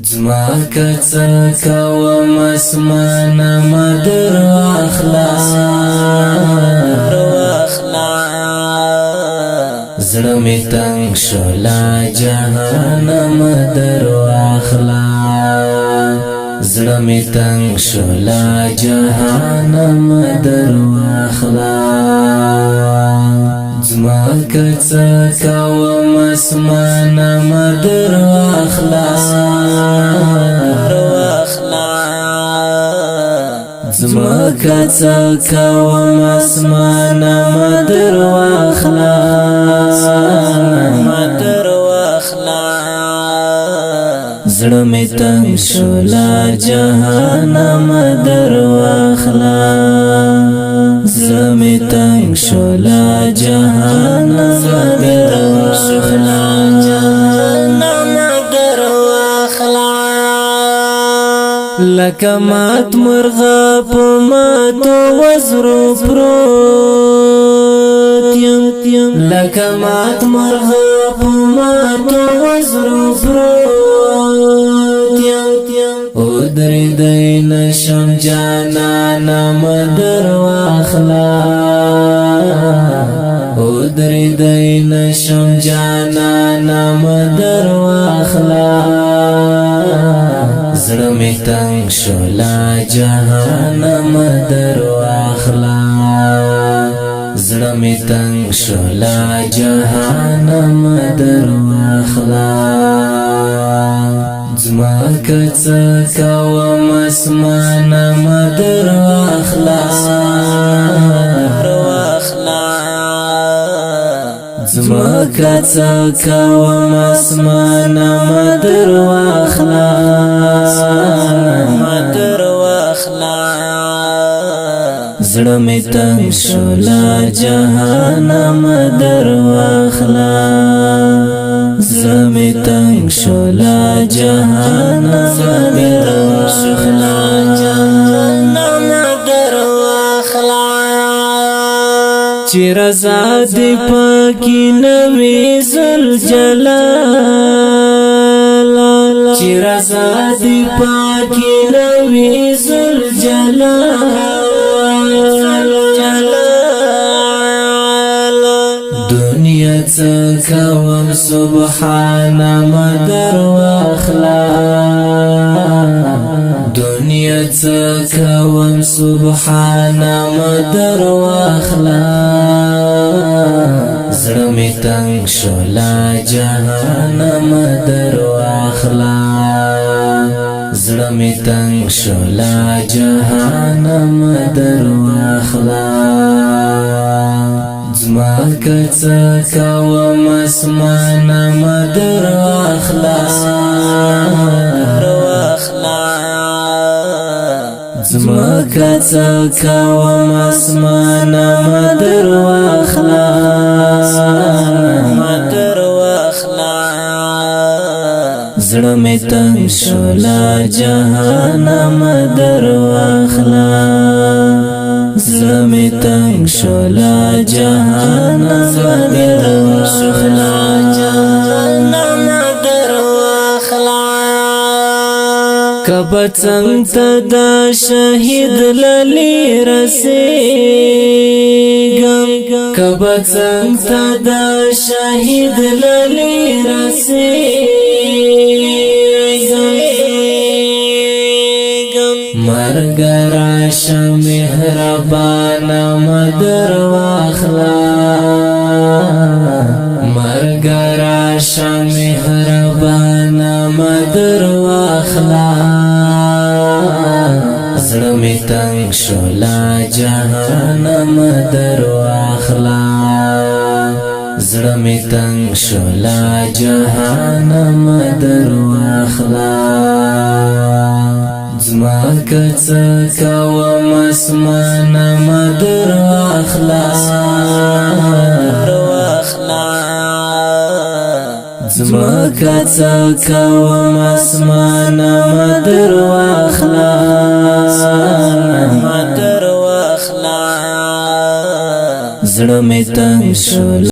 زماکه څکه وم اسمانه مدر واخلا زړه می تنگ شولا جهانم در واخلا زړه می تنگ شولا جهانم در واخلا زماکه څکه وم اسمانه مدر واخلا زماکه څکه وم اسمانه مدر واخلا زړه می تنگ شولا جهانم در واخلا زړه می تنگ شولا جهانم در واخلا لکه مات مرغه په ماتو وزرو پروت یم لکه مات مرغه په ماتو وزرو پروت یم او درې دای نشم جانانا مدر واخلا او درې دای نشم جانانا مدر واخلا زړه می تنگ شولا جهانم در واخلا زړه می تنگ شولا جهانم در واخلا زماکه څکه وم اسمانه مدر واخلا زماکه څکه وم اسمانه مدر واخلا زړه می تنگ شولا جهانم در واخلا زړه می تنگ شولا جهانم در واخلا چې رضا دې پاکي نوې ذل جلال چې رضا دې پاکي نوې ذل جلال دنیا څکه وم سبحان مدر واخلا دنیا څکه وم سبحان مدر واخلا زړه می تنگ شولا جهانم در واخلا زړه می تنگ شولا جهانم در واخلا زماکه څکه وم اسمانه مدر واخلا زماکه څکه وم اسمانه مدر واخلا زړه می تنگ شولا جهانم در واخلا زړه می تنگ شولا جهانم در واخلا کبه څنګ ته د شهید للی رسېږم کبه څنګ ته د شهید للی رسېږم مرګ راشه مهربانه مدر واخلا مرګ راشه مهربانه مدر واخلا زړه می تنگ شولا جهانم در واخلا زړه می تنگ شولا جهانم در واخلا زماکه څکه وم اسمانه مدر واخلا زماکه څکه وم اسمانه مدر واخلا زړه می تنگ شولا